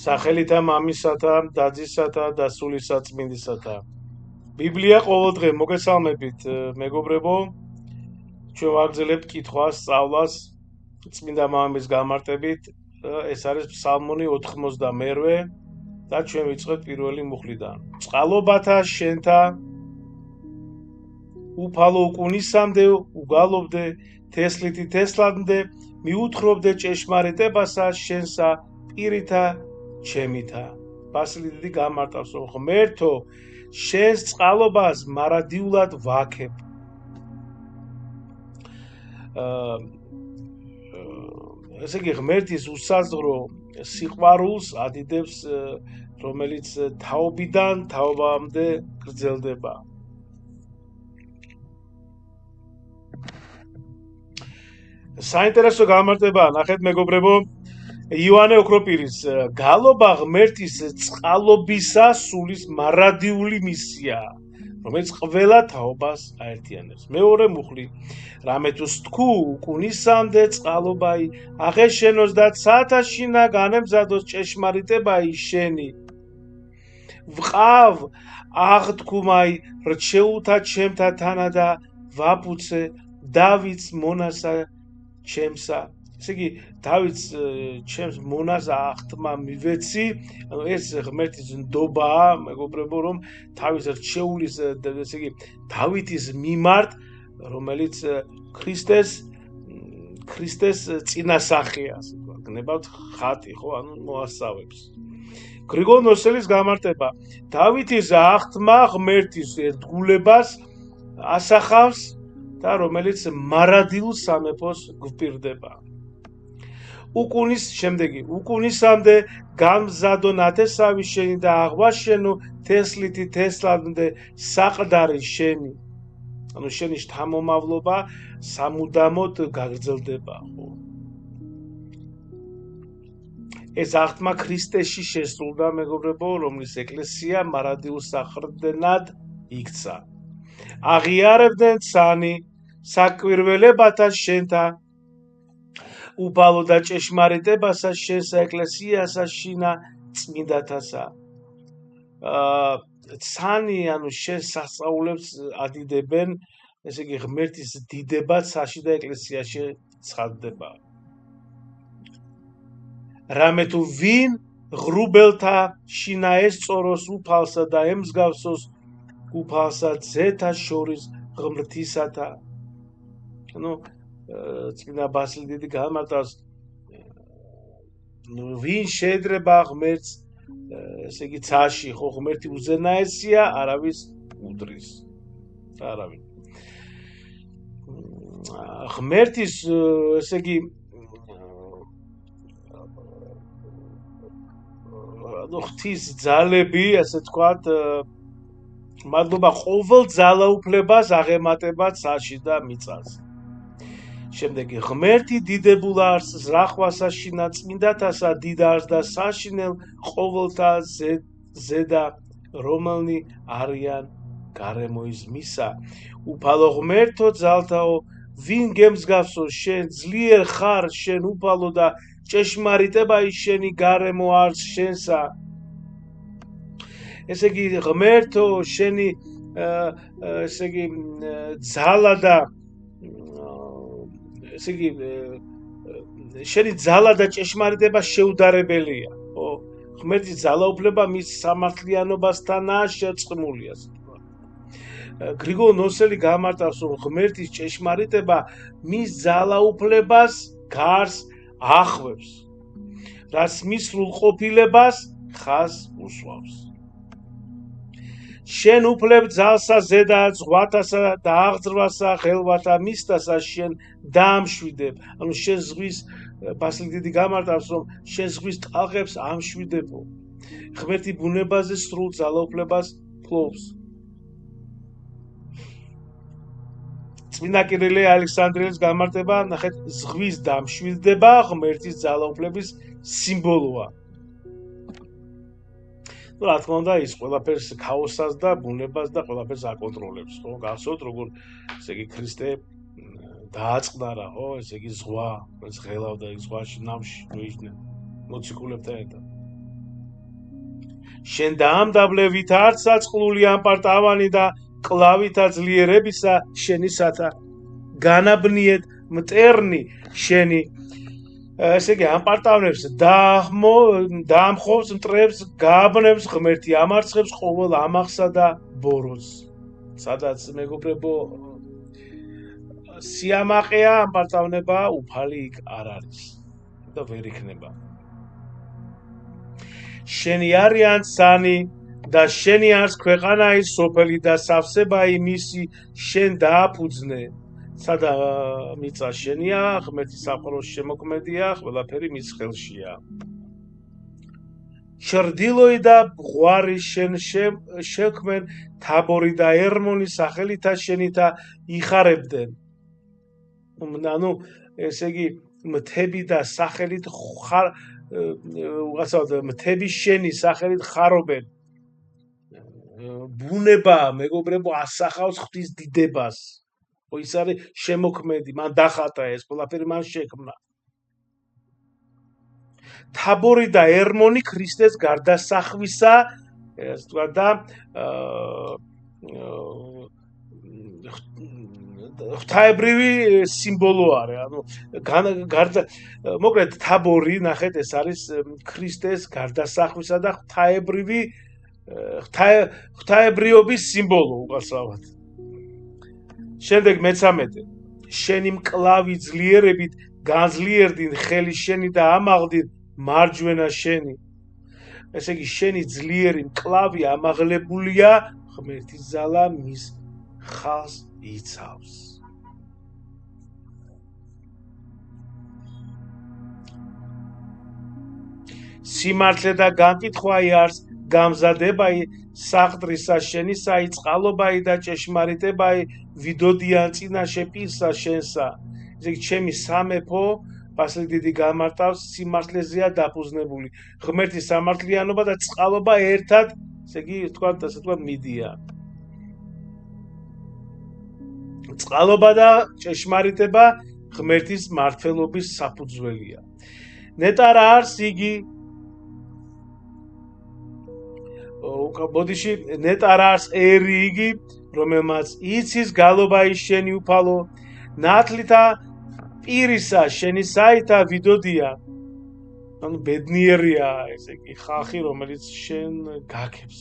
სახელითა მამისათა, დაძისათა და სულისაწმინდისათა. ბიბლია ყოველდღე მოგესალმებით, მეგობრებო. ჩვენ ვაგრძელებთ კითხვას, სწავლას წმინდა მამის გამარტებით. ეს არის ფსალმონი 92 და ჩვენ ვიწყებთ პირველი მუხლიდან. წყალობათა შენთა უფალო უკუნისამდე უგალობდე, თესლითი თესლამდე მიუთხრობდე ჭეშმარიტებასა შენსა პირითა ჩემითა. ბასილი დიდი გამარტავს, რომ ღმერთო, შენს წყალობას მარადიულად ვაქებ. ესე იგი ღმერთის უსაზღვრო სიყვარულს ადიდებს, რომელიც თაობიდან თაობამდე გრძელდება. საინტერესო გამარტებაა, ნახეთ მეგობრებო, იოანე ოქროპირის გალობა ღმერთის წყალობისა სულის მარადიული მისია, რომელიც ყველა თაობას აერთიანებს. მეორე მუხლი, რამე თუ სთქუ უკუნისამდე წყალობაი აღეშენოს და ცათაშინა განემზადოს ჭეშმარიტებაი შენი. ვყავ აღთქმაი რჩეულთა ჩემთა თანა და ვაფუცე დავითს მონასა ჩემსა. ესე იგი დავითს ჩემს მონას აღთმა მივეცი. ეს ღმერთის ნდობაა, მეგობრებო, რომ თავის რჩეულის, ესე იგი დავითის მიმართ, რომელიც ქრისტეს წინასახეა, ასე ვთქვათ, გნებავთ ხატი, ხო, ანუ მოასწავებს. გრიგოლ ნოსელის გამარტება. დავითის აღთმა ღმერთის ერთგულებას ასახავს და რომელიც მარადილ სამეფოს გვპირდება. უკუნისამდე გამზადო ნათესავი შენი და აღვაშენო თესლითი თესლამდე საყდარი შენი. ანუ შენი შთამომავლობა სამუდამოდ გაგრძელდება. ეს აღთმა ქრისტეში შესრულდა, მეგობრებო, რომლის ეკლესია მარადილ საყრდნად იქცა. აღიარებდნენ ცანი საკვირველებათა შენთა უფალო და ჭეშმარიტებასა შენსა ეკლესიასა შინა წმინდათასა. ცანი, ანუ შენს სასწაულებს ადიდებენ, ესე იგი ღმერთის დიდება ცაში და ეკლესიაში ცხადდება. რამე თუ ვინ ღრუბელთა შინა ესწოროს უფალსა და ემსგავსოს უფალსა ძეთა შორის ღმრთისათა. ანუ წმინდა ბასილი დიდი გამარტავს, ვინ შეედრება ღმერთს, ესე იგი ცაში, ხო, ღმერთი უზენაესია, არავის უდრის. არავინ. ღმერთის, ესე იგი ღვთის ძალები, ასე თქვათ, მადლობა ყოველ ძალაუფლებას აღემატება ცაში და მიწაზე. შემდეგი ღმერთი დიდებულ არს ზრახვასა შინა წმინდათასა დიდარს და საშინელ ყოველთა ზედა რომელნი არიან გარემოის მისა. უფალო ღმერთო ძალთაო, ვინ გემსგავსო შენ ძლიერ ხარ შენ უფალო და ჭეშმარიტებაი შენი გარემო არს შენსა. ესე იგი ღმერთო, შენი ესე იგი ძალა და ესე იგი შენი ძალა და ჭეშმარიტება შეუდარებელია. ხო, ღმერთის ძალაუფლება მის სამართლიანობასთანაა შერწყმული, ასე ვთქვათ. გრიგოლ ნოსელი გამარტავს, რომ ღმერთის ჭეშმარიტება მის ძალაუფლებას გარს ახვევს, რაც მის სრულყოფილებას ხაზს უსვავს. შენ უფლებ ძალსა ზედა ზღვათასა და აღძრვასა ხელვათა მისთასა შენ დაამშვიდებ. ანუ შენ ზღვის, ბასილი დიდი გამარტავს, რომ შენ ზღვის ტალღებს ამშვიდებო. ღმერთი ბუნებაზე სრულ ძალაუფლებას ფლობს. წმინდა კირილე ალექსანდრიელის გამარტება, ნახეთ, ზღვის დამშვიდდება ღმერთის ძალაუფლების სიმბოლოა. რა თქმა უნდა, ის ყველაფერს ქაოსას და ბუნებას და ყველაფერს აკონტროლებს, ხო? გახსოვთ, როგორ ესე იგი ქრისტე დააწყდარა, ხო? ესე იგი ზღვა, ეს ღელავდა, ის ზღვაში ნავში მოიჯდნენ მოციქულებთან ერთად. შენ დაამდაბლე ვით არც საწყლული ამპარტავანი და კლავითა ძლიერებისა შენისათა განაბნიეთ მტერნი შენი ესე იგი ამპარტავნებს დაამხობს მტრებს გააბნევს ღმერთი ამარცხებს ყოველ ამახსა და ბოროტს სადაც მეგობრებო სიამაყეა ამპარტავნება უფალი იქ არ არის და ვერ იქნება შენი არიან სანი და შენი არს ქვეყანაი სოფელი და სავსებაი მისი შენ დააფუძნე სადა მიწა შენია ღმერთის საფროს შემოქმედია ყველაფერი მის ხელშია ჩრდილოი და ღვარი შენ შექმენ თაბორი და ერმონი სახელითა შენითა იხარებდნენ ანუ ესე იგი მთები და სახელით მთები შენი სახელით ხარობენ ბუნება მეგობრებო ასახავს ღვთის დიდებას ის არის შემოქმედი მან დახატა ეს ყველაფერი მან შექმნა თაბორი და ერმონი ქრისტეს გარდასახვისა ეს თქვა და ღვთაებრივი სიმბოლო არის ანუ მოკლედ თაბორი ნახეთ ეს არის ქრისტეს გარდასახვისა და ღვთაებრიობის სიმბოლო უკაცრავად შემდეგ მე-13 შენი მკლავი ძლიერებით განძლიერდინ ხელი შენი და ამაღლდინ მარჯვენა შენი ესე იგი შენი ძლიერი მკლავი ამაღლებულია ღმერთის ძალა მის ხალს იცავს სიმართლე და განკითხვაი არს გამზადებაი საღდრისა შენისაი წყალობაი და ჭეშმარიტებაი ვიდოდიან წინაშე პირსა შენსა ესე იგი ჩემი სამეფო პასლი დიდი გამარტავს სიმართლეზეა დაფუძნებული ღმერთის სამართლიანობა და წყალობა ერთად ესე იგი ასე თქვა მიდია წყალობა და ჭეშმარიტება ღმერთის მართლობის საფუძველია ნეტარა არს იგი ბოდიში ნეტარა არს ერი იგი რომელმაც იცის გალობაი შენი უფალო ნათლითა პირისა შენი საითა ვიდოდია ანუ ბედნიერია ესე იგი ხალხი რომელიც შენ გაქებს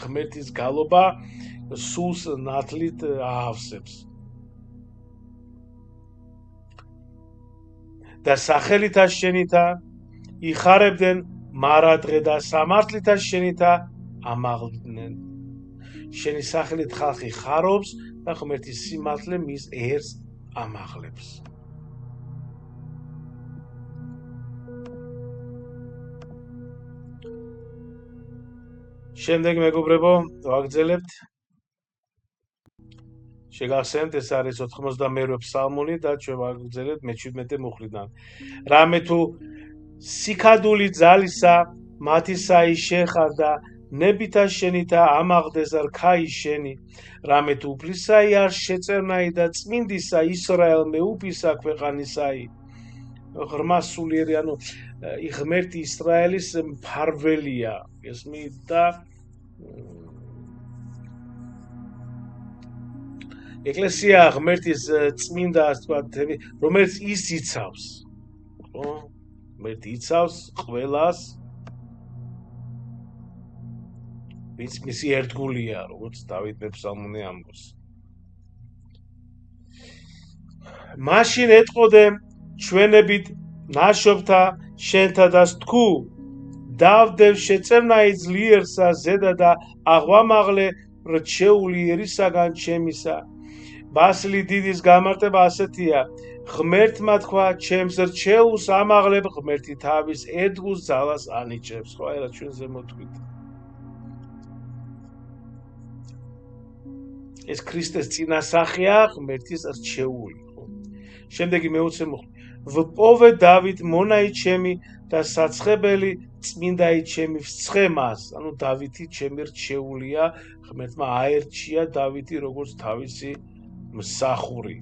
ღმერთის გალობა სულს ნათლით აავსებს და სახელითა შენითა იხარებდნენ მარადღე და სამართლითა შენითა ამაღლდნენ შენი სახელით ხალხი ხარობს და ღმერთის სიმართლე მის ერს ამაღლებს შემდეგ მეგობრებო ვაგრძელებთ შეგახსენებთ ეს არის 92 ფსალმუნი და ჩვენ ვაგრძელებთ მე-17 მუხლიდან რამე თუ სიქადული ძალისა მათისაი შეხარდა ნებითა შენითა ამაღლდეს რქაი შენი რამე თუ უფლისაი არ შეწევნაი და წმინდისა ისრაელ მეუფისა ქვეყანისაი ღრმა სულიერი ანუ ღმერთი ისრაელის მფარველია ესმით და ეკლესია ღმერთის წმინდა ასე ვთქვათ რომელიც ის იცავს ხო ღმერთი იცავს ყველას ვინც მისი ერთგულია როგორც დავით მეფსალმუნე ამბობს მაშინ ეტყოდე ჩვენებით ნაშობთა შენთა და სთქუ დავდევ შეწევნაი ძლიერსა ზედა და აღვამაღლე რჩეული ერისაგან ჩემისა ბასილი დიდის გამარტება ასეთია ღმერთმა თქვა ჩემს რჩეულს ამაღლებ ღმერთი თავის ერთგულს ძალას ანიჭებს ხო აი რა ჩვენ ზემოთქვით ეს ქრისტეს წინასახეა ღმერთის რჩეული ხო შემდეგი მე-20 მუხლი ვპოვე დავით მონაი ჩემი და საცხებელი წმინდაი ჩემი ვცხემას ანუ დავითი ჩემი რჩეულია ღმერთმა აერჩია დავითი როგორც თავისი მსახური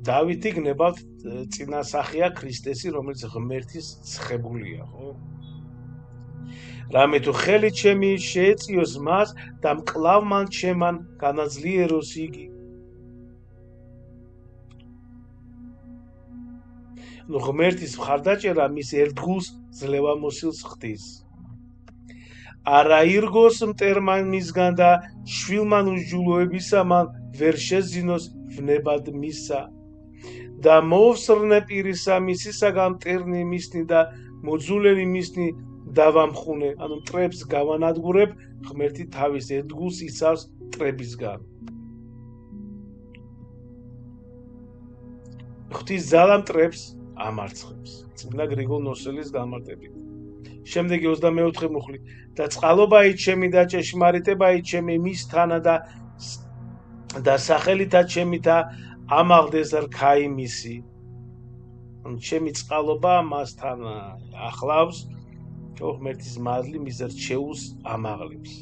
დავითი გნებავთ წინასახია ქრისტესი, რომელიც ღმერთის ცხებულია, ხო? რამე თუ ხელი ჩემი შეეწიოს მას და მკლავ მან ჩემან განაძლიეროს იგი. ნუ ღმერთის მხარდაჭერა მის ერთგულს ძლევამოსილს ხდის. არა ირგოს მტერმა მისგან და შვილმან უსჯულოებისა მან ვერ შეზინოს ვნებად მისა. და მოუსრნე პირისა მისისაგან მტერნი მისნი და მოძულენი მისნი დავამხუნე, ანუ მტრებს გავანადგურებ, ღმერთი თავის ერთგულს იცავს მტრებისგან. ღვთის ძალა მტრებს ამარცხებს. წმინდა გრიგოლ ნოსელის გამარტებით. შემდეგი 24 მუხლი. და წყალობა ჩემი და ჭეშმარიტება ჩემი მის თანა და სახელითა ჩემითა ამაღლდეს რქა იმისი. ანუ ჩემი წყალობა მასთან ახლავს, ღმერთის მადლი მის რჩეულს ამაღლებს.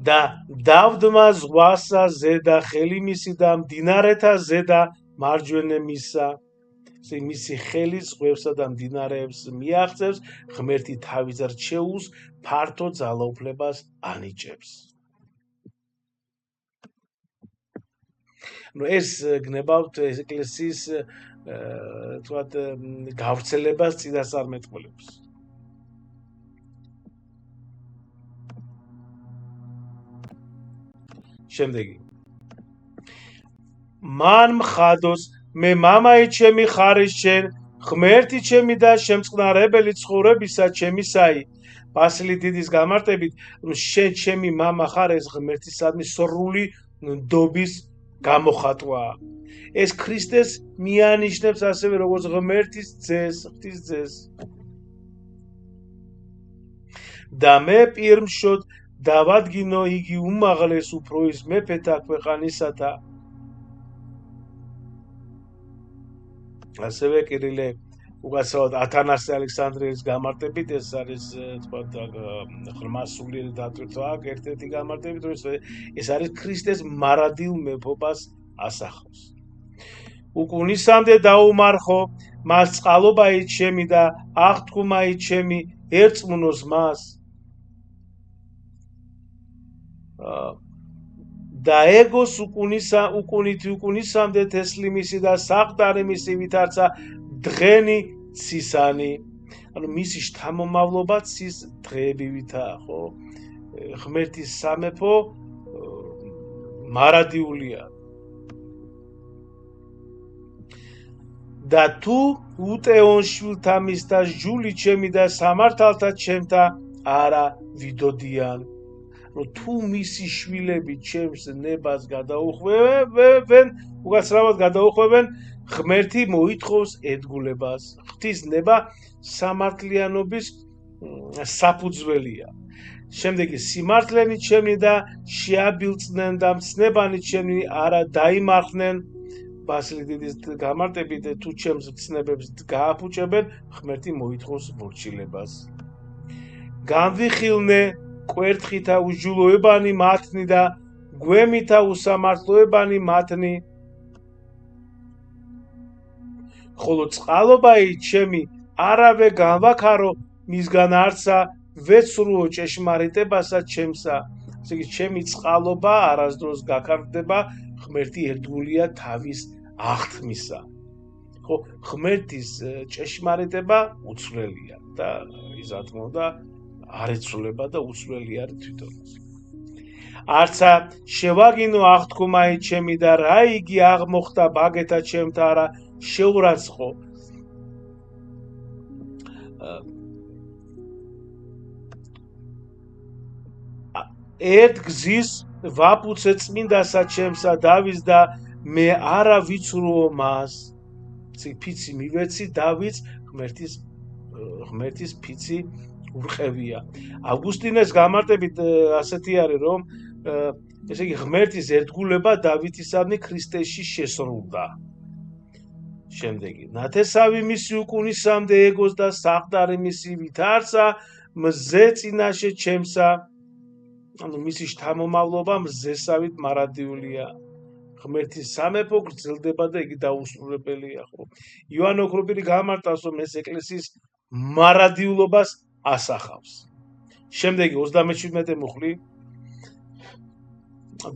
და დავდმა ზღვასა ზედა ხელი მისი და მდინარეთა ზედა მარჯვენა მისა. მისი ხელი ზღვებსა და მდინარეებს მიაღწევს, ღმერთი თავის რჩეულს ფართო ძალაუფლებას ანიჭებს. ეს გნებავთ ეკლესიის თქვათ გავრცელებას წინასწარმეტყველებს. შემდეგი. მან მხადოს მე მამაი ჩემი ხარის შენ, ღმერთი ჩემი და შემწყნარებელი ცხოვრებისა ჩემისაი. ბასილი დიდის გამარტებით, შენ ჩემი მამა ხარ, ეს ღმერთისადმი სრული ნდობის გამოხატვა. ეს ქრისტეს მიანიშნებს ასევე როგორც ღმერთის ძეს, ღვთის ძეს. და მე პირმშოდ დავადგინო იგი უმაღლეს უფროის მეფეთა ქვეყანისათა. ასევე კირილე უკაცრავად ათანასე ალექსანდრიელის გამარტებით, ეს არის თქვათ ხმასული დატვირთვა აქ ერთ-ერთი გამარტებით, რომ ეს არის ქრისტეს მარადილ მეფობას ასახავს. უკუნისამდე დაუმარხო მას წყალობა ჩემი და აღთქუმა ჩემი ერწმუნოს მას. და ეგოს უკუნითი უკუნისამდე თესლი მისი და საყდარი მისი ვითარცა დღენი ცისანი. ანუ მისი შთამომავლობა ცის დღეებივითაა, ხო? ღმერთის სამეფო მარადიულია. და თუ უტეონ შვილთა მის და ჟული ჩემი და სამართალთა ჩემთა არა ვიდოდიან. თუ მისი შვილები ჩემს ნებას გადაუხვევენ, უკაცრავად გადაუხვევენ, ღმერთი მოითხოვს ერთგულებას. ღვთის ნება სამართლიანობის საფუძველია. შემდეგი სიმართლენი ჩემი და შეაბილწნენ და მცნებანი ჩემი არა დაიმარხნენ. ბასილი დიდის გამარტებით, თუ ჩემს მცნებებს გააფუჭებენ, ღმერთი მოითხოვს მორჩილებას. განვიხილნე კვერთხითა უსჯულოებანი მათნი და გვემითა უსამართლოებანი მათნი. ხოლო წყალობაი ჩემი არავე განვაქარო მისგან არცა ვეცრუო ჭეშმარიტებასა ჩემსა. ესე იგი ჩემი წყალობა არასდროს გაქარდება, ღმერთი ერთგულია თავის აღთმისა. ხო, ღმერთის ჭეშმარიტება უცვლელია და ის რა თქმა უნდა არ ეცვლება და უცვლელი არის თვითონაც. არცა შევაგინო აღთქმაი ჩემი და რა იგი აღმოხდა ბაგეთა ჩემთა არა შეურაცხო. ერთ გზის ვაპუცე წმინდასა ჩემსა დავის და მე არა ვიცრუო მას. ფიცი მივეცი დავის, ღმერთის ფიცი ურყევია. ავგუსტინეს გამარტებით ასეთი არის, რომ ესე იგი ღმერთის ერთგულება დავითისადმი ქრისტეში შესრულდა. შემდეგი ნათესავი მისი უკუნისამდე ეგოს და საყდარი მისი ვითარცა მზე წინაშე ჩემსა. ანუ მისი შთამომავლობა მზესავით მარადიულია. ღმერთის სამეფო გრძელდება და იგი დაუსრულებელია, ხო? იოანე ოქროპირი გამარტავს, რომ ეს ეკლესიის მარადიულობას ასახავს. შემდეგი 37 მუხლი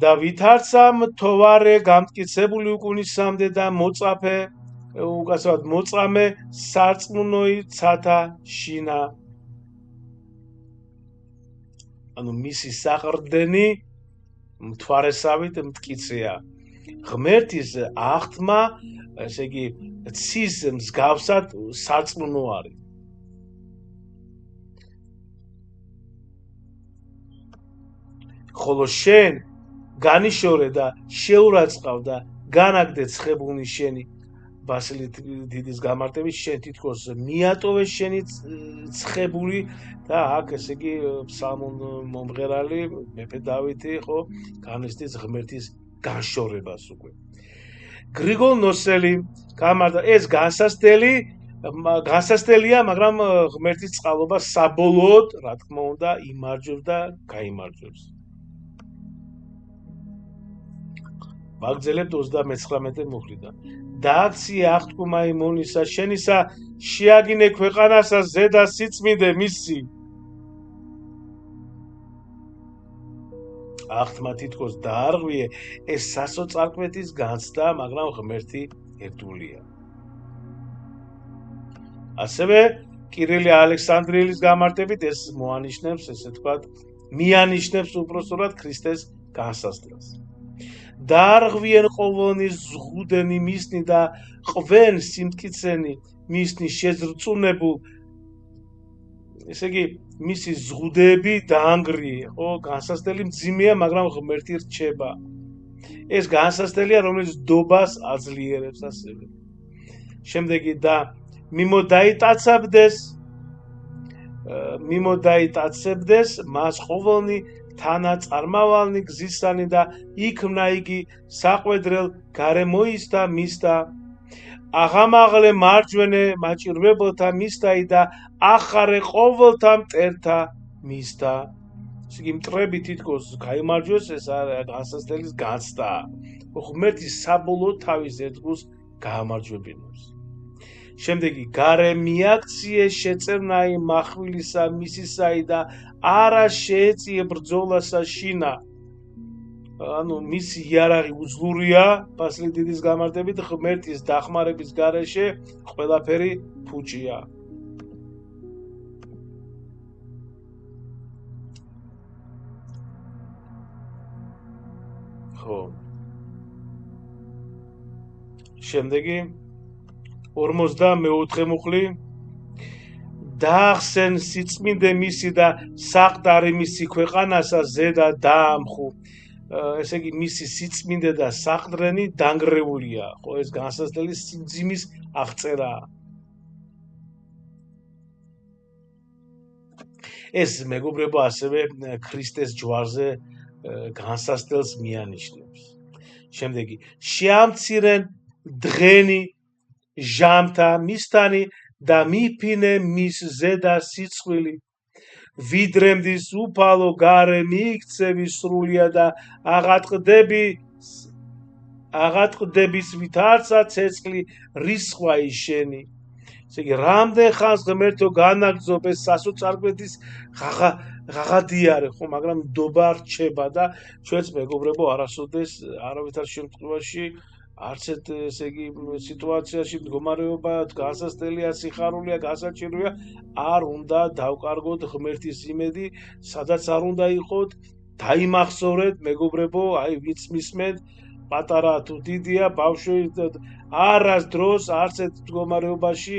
და ვითარცა მთოვარე გამტკიცებული უკუნისამდე და მოწაფე უკაცრავად მოწამე სარწმუნოი ცათა შინა. ანუ მისი საყრდენი მთვარესავით მტკიცეა. ღმერთის აღთმა, ესე იგი, ცის მსგავსად სარწმუნო არის. ხოლო შენ განიშორე და შეურაცხავ და განაგდე ცხებულნი შენი. ბასილი დიდის გამარტებით შენ თითქოს მიატოვე შენი ცხებული და აქ ესე იგი ფსალმონ მომღერალი მეფე დავითი ხო განიცდის ღმერთის განშორებას უკვე. გრიგოლ ნოსელი გამართა ეს განსასწელია, მაგრამ ღმერთის წყალობა საბოლოოდ, რა თქმა უნდა, იმარჯვებს და გაიმარჯვებს. ვაგრძელებთ 39 მუხლიდან. დააქცია აღთქმა იმონისა შენისა შეაგინე ქვეყანასა ზედა სიწმინდე მისი. აღთმა თითქოს დაარღვიე ეს სასოწარკვეთის განცდა, მაგრამ ღმერთი ერთგულია. ასევე კირილე ალექსანდრიელის გამარტებით ეს მოანიშნებს, ესე თქვათ, მიანიშნებს უпростоრად ქრისტეს განსასწრას. დაარღვიენ ყოველნი ზღუდენი მისნი და ყვენ სიმტკიცენი მისნი შეზრწუნებულ, ესე იგი მისი ზღუდეები დაანგრიე, ხო, განსასწრელი მძიმეა, მაგრამ ღმერთი რჩება. ეს განსასწრელია, რომელიც დობას აძლიერებს ასევე. შემდეგი და მიმოდაიტაცებდეს მას ყოველნი თანაწარმავალნი გზისანი და იქმნა იგი საყვედრელ გარემოისთა მისთა აღამაღლე მარჯვენე მაჭირვებელთა მისთაი და ახარე ყოველთა მტერთა მისთა. იგი მტრები თითქოს გაიმარჯვეს, ეს არის განსასწრელის განცდა. ღმერთის საბოლოო თავის ერთგულს გაამარჯვებინებს. შემდეგი გარე მიაქციე შეწევნაი מחვილისა მისისაი და არა შეეწიე ბრძოლასა შინა. ანუ მისი იარაღი უძლურია, ბასილი დიდის გამარტებით ღმერთის დახმარების გარეშე ყველაფერი ფუჭია. ხო. შემდეგი 44 მუხლი დაახსენ სიწმინდე მისი და საყდარი მისი ქვეყანასა ზედა დაამხუ. ესე იგი მისი სიწმინდე და საყდრენი დანგრეულია, ხო, ეს განსასწრელი სიმძიმის აღწერაა. ეს მეგობრებო ასევე ქრისტეს ჯვარზე განსასწრელს მიანიშნებს. შემდეგი შეამცირენ დღენი ჟამთა მისთანი და მიფინე მის ზედა სიცხვილი. ვიდრემდის უფალო გარე მიიქცევი სრულია და აღატყდების ვითარცა ცეცხლი რისხვა შენი. ესე იგი რამდენ ხანს ღმერთო განაგრძობ ეს სასოწარკვეთის ღაღადიარე, ხო, მაგრამ ნდობა რჩება და ჩვენც მეგობრებო არასოდეს არავითარ შემთხვევაში არც ესე იგი სიტუაციაში მდგომარეობა განსასწრელია, სიხარულია, გასაჭიროა, არ უნდა დავკარგოთ ღმერთის იმედი, სადაც არ უნდა იყოთ, დაიმახსოვრეთ მეგობრებო, აი ვინც მისმენთ, პატარა თუ დიდია, ბავშვი არას დროს არც ერთ მდგომარეობაში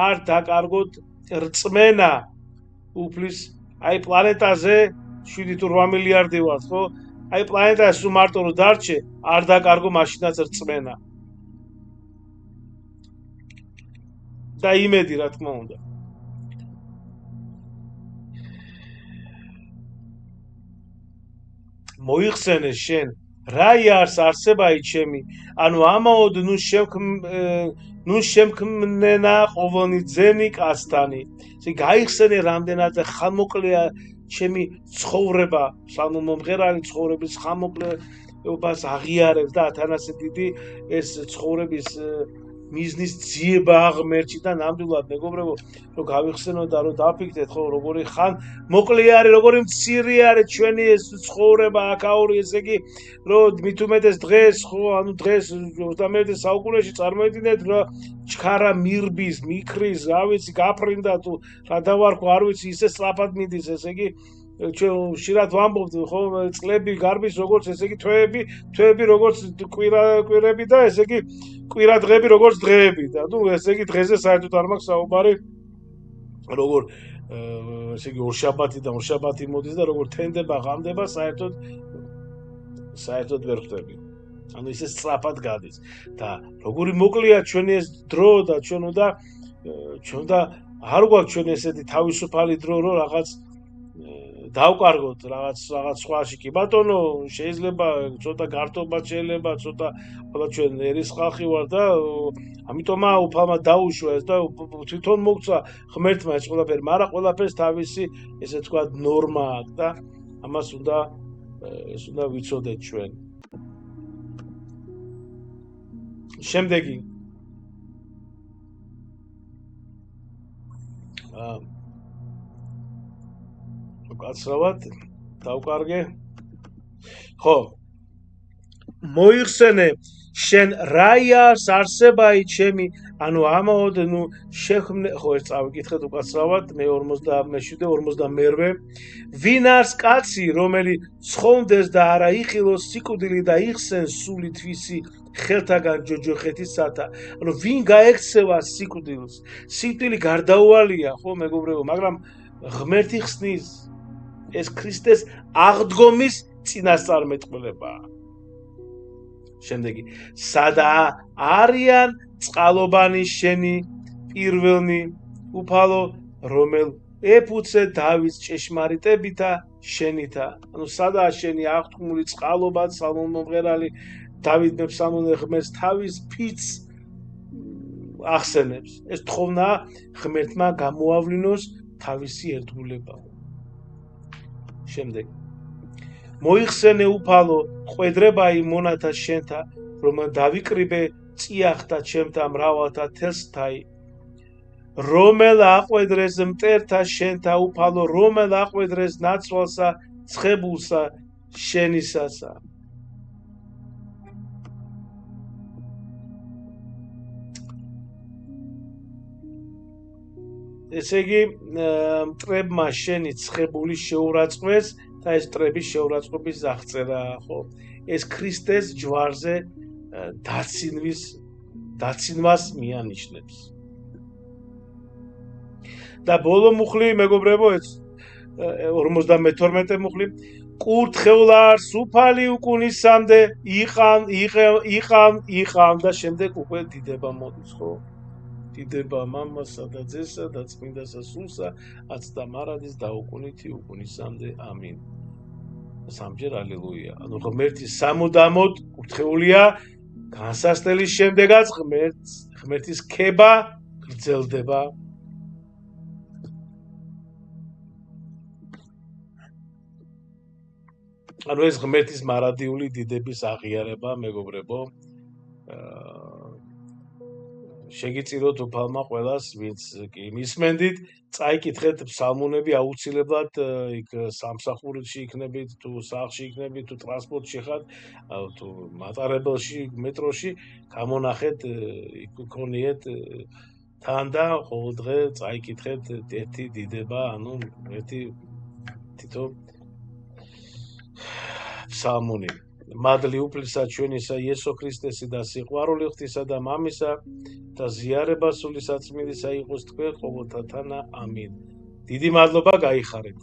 არ დაკარგოთ რწმენა უფლის, აი პლანეტაზე 7 თუ 8 მილიარდი ვართ, ხო? აი პლანეტას თუ მარტო რომ დარჩე, არ დაკარგო მაშინაც რწმენა. და იმედი, რა თქმა უნდა. მოიხსენე შენ, რა იარს არსებაი ჩემი, ანუ ამაოდ ნუ შემქმნენა ყოველნი ძენი კაცთანი. ესე გაიხსენე რამდენად ხანმოკლეა ჩემი ცხოვრება სამომღერალი ცხოვრების ხამოკლებას აღიარებს და ათანასე დიდი ეს ცხოვრების მიზნის ძიება აღმერჩი და ნამდვილად მეგობრებო რომ გავიხსენოთ და რომ დაფიქრდეთ ხო როგორი ხან მოკლე არის როგორი მცირე არის ჩვენი ეს ცხოვრება აქაური ესე იგი რომ მით უმეტეს დღეს ხო ანუ დღეს 21 საუკუნეში წარმოედგინეთ რომ ჩქარა მირბის მიქრის რა ვიცი გაფრინდა თუ რა დავარქვა არ ვიცი ისე სწრაფად მიდის ესე იგი ჩვენ ხშირად ვამბობთ ხო წლები გარბის როგორც ესე იგი თვეები როგორც კვირები და ესე იგი კვირა დღეები როგორც დღეები და ნუ ესე იგი დღეზე საერთოდ არ მაქვს საუბარი როგორ ესე იგი ორშაბათი მოდის და როგორ თენდება ღამდება საერთოდ ვერ ხვდები ანუ ისე სწრაფად გადის და როგორი მოკლეა ჩვენი ეს დრო და ჩვენ უნდა არ გვაქვს ჩვენ ესეთი თავისუფალი დრო რომ რაღაც დავკარგოთ რაღაც სხვაში კი ბატონო შეიძლება ცოტა გართობაც შეიძლება ცოტა ყველა ჩვენ ერის ხალხი ვარ და ამიტომაა უფალმა დაუშვა ეს და თვითონ მოგცა ღმერთმა ეს ყველაფერი მაგრამ ყველაფერს თავისი ესე თქვა ნორმა აქვს და ამას უნდა ვიცოდეთ ჩვენ შემდეგი გაცრავად დავკარგე ხო მოიხსენე შენ რაიარს არსებაი ჩემი ანუ ამაოდ ნუ შექმნე ხო ეს წავიკითხეთ უკაცრავად მე 47-52 ვინ არის კაცი რომელი ცხონდეს და არა იხილოს სიკვდილი და იხსენს სული თვისი ხელთაგან ჯოჯოხეთისათა ანუ ვინ გაექცევა სიკვდილს სიკვდილი გარდაუვალია ხო მეგობრებო მაგრამ ღმერთი ხსნის ეს ქრისტეს აღდგომის წინასწარმეტყველებაა შემდეგი სადა არიან წყალობანი შენი პირველნი უფალო რომელ ეფუცე დავის ჭეშმარიტებითა შენითა ანუ სადაა შენი აღთქმული წყალობა სამომღერალი დავით მეფსამონე ღმერთს თავის ფიცს ახსენებს ეს თხოვნა ღმერთმა გამოავლინოს თავისი ერთგულება შემდეგ მოიხსენე უფალო ყვედრებაი მონათა შენთა რომ დავიკრიბე წიახთა ჩემთა მრავალთა თესთაი რომელ აყვედრეს მტერთა შენთა უფალო რომელ აყვედრეს ნაცვალსა ცხებულსა შენისასა ესე იგი მტრებმა შენი ცხებული შეურაცხყვეს და ეს მტრების შეურაცხყოფის აღწერა ხო ეს ქრისტეს ჯვარზე დაცინვას მიანიშნებს და ბოლო მუხლი მეგობრებო ეს 52 მუხლი კურთხევლარს უფალი უკუნისამდე იყავ და შემდეგ უკვე დიდება მოდის ხო დიდება მამასა და ძესა და წმინდასა სულსა აცდა მარადის დაუკუნითი უკუნისამდე ამინ სამჯერ ალილუია ანუ ღმერთი სამუდამოდ კურთხეულია განსასწრების შემდეგაც ღმერთის ქება გრძელდება ანუ ეს ღმერთის მარადიული დიდების აღიარება მეგობრებო შეგიწიროთ უფალმა ყველას ვინც კი მისმენდით წაიკითხეთ ფსალმუნები აუცილებლად იქ სამსახურში იქნებით თუ სახლში იქნებით თუ ტრანსპორტში ხართ თუ მატარებელში მეტროში გამონახეთ იქ გქონიეთ თან და ყოველდღე წაიკითხეთ ერთი დიდება ანუ ერთი თითო ფსალმუნი მადლი უფლისა ჩვენისა იესო ქრისტესა და სიყვარული ღვთისა და მამისა და ზიარება სული საწმინდისა იყოს თქვენ ყოველთანა ამინ დიდი მადლობა გაიხარეთ